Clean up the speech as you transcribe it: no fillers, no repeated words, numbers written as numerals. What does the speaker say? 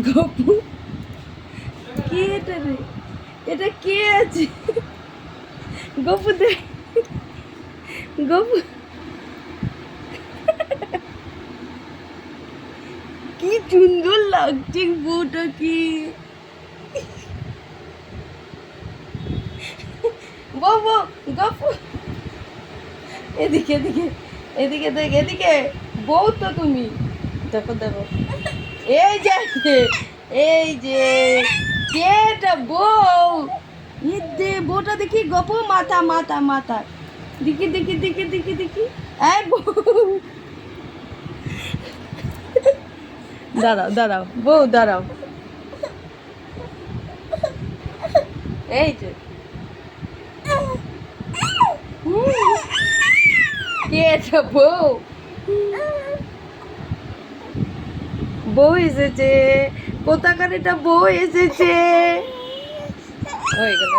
গপু কে এটা রে? এটা কে আছে? গপু দেখ, গপু কি সুন্দর লাগছে বউটাকে। বউ বউ গপু এদিকে এদিকে এদিকে দেখ, এদিকে বউ তো তুমি। দেখো দেখো, এই যে এই যে কেটা বউ। এ দে বউটা দেখি, গপু মাথা মাথা মাথা দেখি দেখি দেখি দেখি দেখি। এই বউ দাঁড়াও দাঁড়াও, বউ দাঁড়াও। এই যে কে এটা বউ? বউ এসেছে, কোথাকার এটা বউ এসেছে। হয়ে গেল।